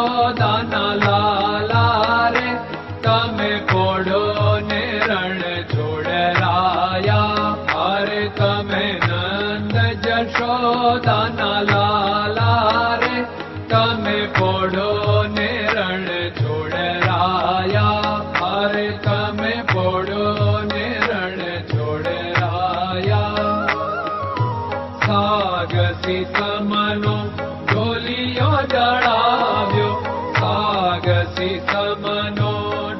જશોદાના લાલા રે તમે પોડો ને રણ છોડરાયા. અરે તમે નંદ જશોદાના લાલા રે તમે પોડો ને રણ છોડરાયા. અરે તમે પોડો ને રણ છોડરાયા. સાગસી સમનો ઢોલિયો ડળાવ્યો, સાગસી સમનો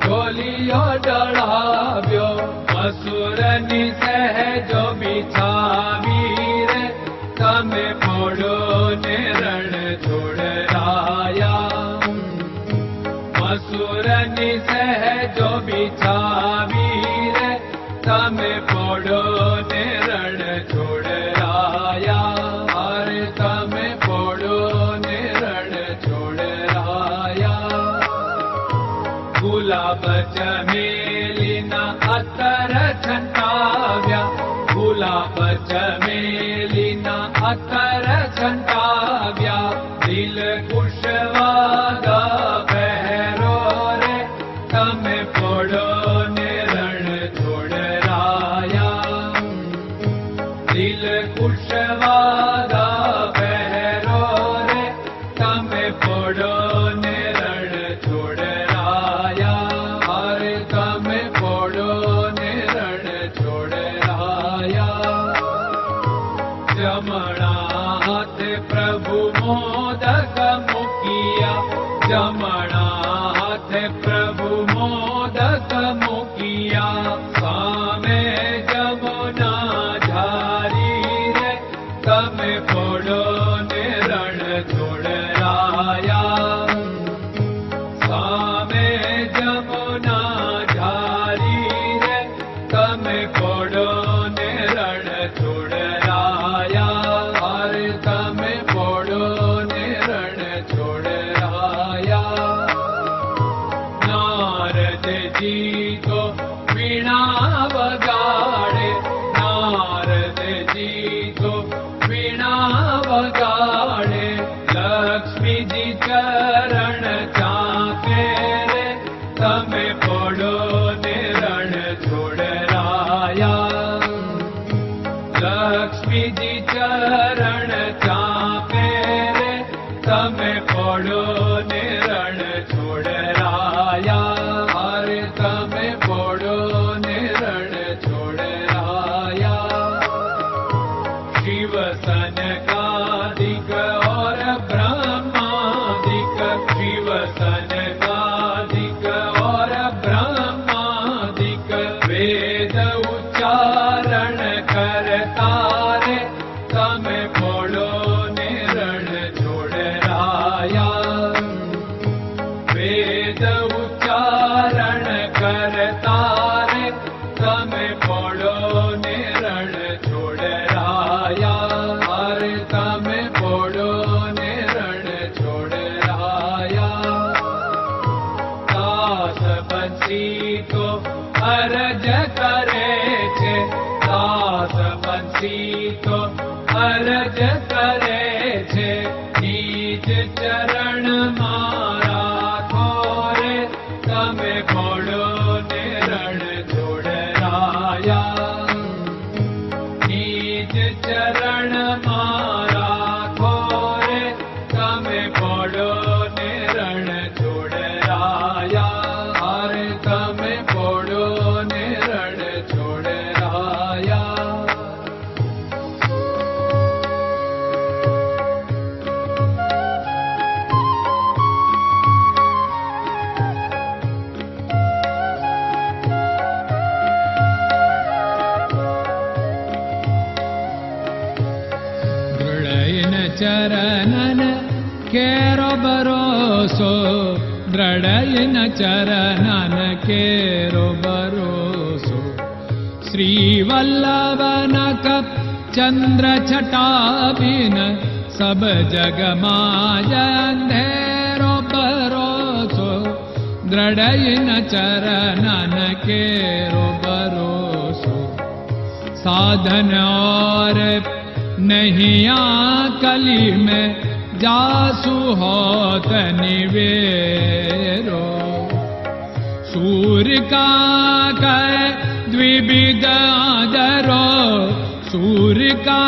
ઢોલિયો ડળાવ્યો. મસૂરની સહેજો બિછાવી રે તમે પોડો ને રણ છોડરાયા. મસૂરની સહેજો બિછાવી રે તમે પોડો ને રણ છોડરાયા. અરે તમે પોડો ને રણ છોડરાયા. ગુલાબ ચમેલીના અત્તર છંટાવ્યા, ગુલાબ ચમેલીના અત્તર છંટાવ્યા. દિલ કુશવાદા પહેરો રે તમે પોડો ને રણ છોડરાયા. દિલ કુશવાદા પહેરો રે તમે પોડો ને રણ છોડરાયા. અરે તમે પોડો ને રણ છોડરાયા. જમણા હાથે પ્રભુ મોદક મૂકિયા, જમણા હાથે પ્રભુ મોદક મૂકિયા. સામે જમુના ઝારી રે તમે પોડો ને રણ છોડરાયા. સામે જમુના ઝારી રે તમે પોડો ને રણ છોડરાયા. અરે તમે પોડો ને રણ છોડરાયા. નારદજી તો વીણા વગાડે, નારદજી તો વીણા વગાડે. લક્ષ્મીજી ચરણ ચાપે રે તમે પોડો ને રણ છોડરાયા. લક્ષ્મીજી ચરણ ચાપે રે તમે પોડો ને રણ છોડરાયા. અરે તમે પોડો ને રણ છોડરાયા. શિવ સનકાદિક और ब्रह्मादिक, शिव सनकादिक और ब्रह्मादिक. वेद उच्चारण करता रे તમે પોડો ને રણ છોડરાયા. વેદ ઉચ્ચારણ કરતા રે તમે પોડો ને રણ છોડરાયા. અરે તમે પોડો ને રણ છોડરાયા. દાસ બંસી તો અરજ કરે છે, દાસ બંસી તો અરજ કરે છે. નીચ ચરણ મારા ખોરે તમે પોડો ને રણ છોડરાયા. નીચ ચરણ મારા ખોરે તમે પોડો ને રણ છોડરાયા. અરે તમે પોડો ને રણ છોડરાયા. ચરણન કેરો ભરોસો, દ્રઢયન ચરણન કેરો ભરોસો. શ્રી વલ્લભન કપ ચંદ્ર છટાબિન સબ જગમાં અંધેરો ભરોસો. દ્રઢયન ચરણન કેરો ભરોસો. साधन और नहीं कली में जासु होत निवेरो। सूर्य का कै द्विविध आदरो, सूर्य का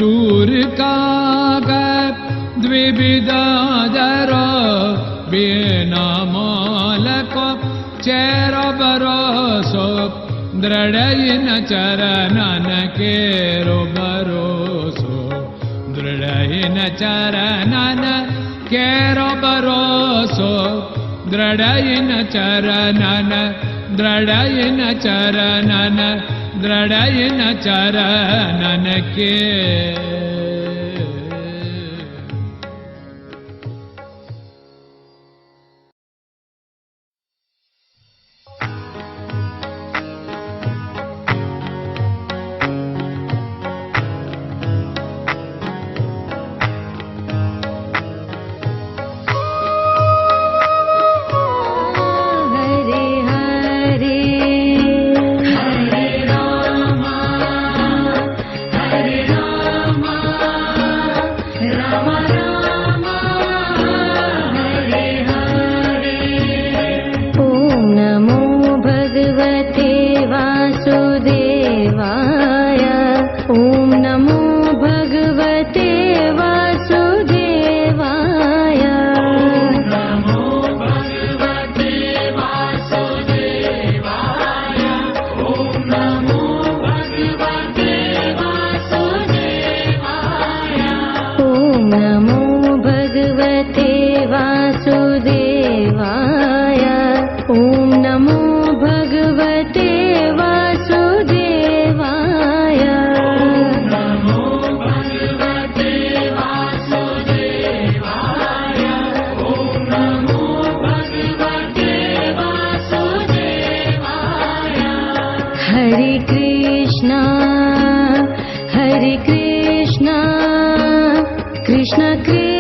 सूर्य का द्विविधादरो, बिना मोल को चेर भरोसो, दृढ़ चरणन केरो भरोसो, दृढ़ चरणन केरो भरोसो, दृढ़ चरणन, दृढ़ चरणन, दृढ़ चरणन के। Hare Krishna, Krishna Krishna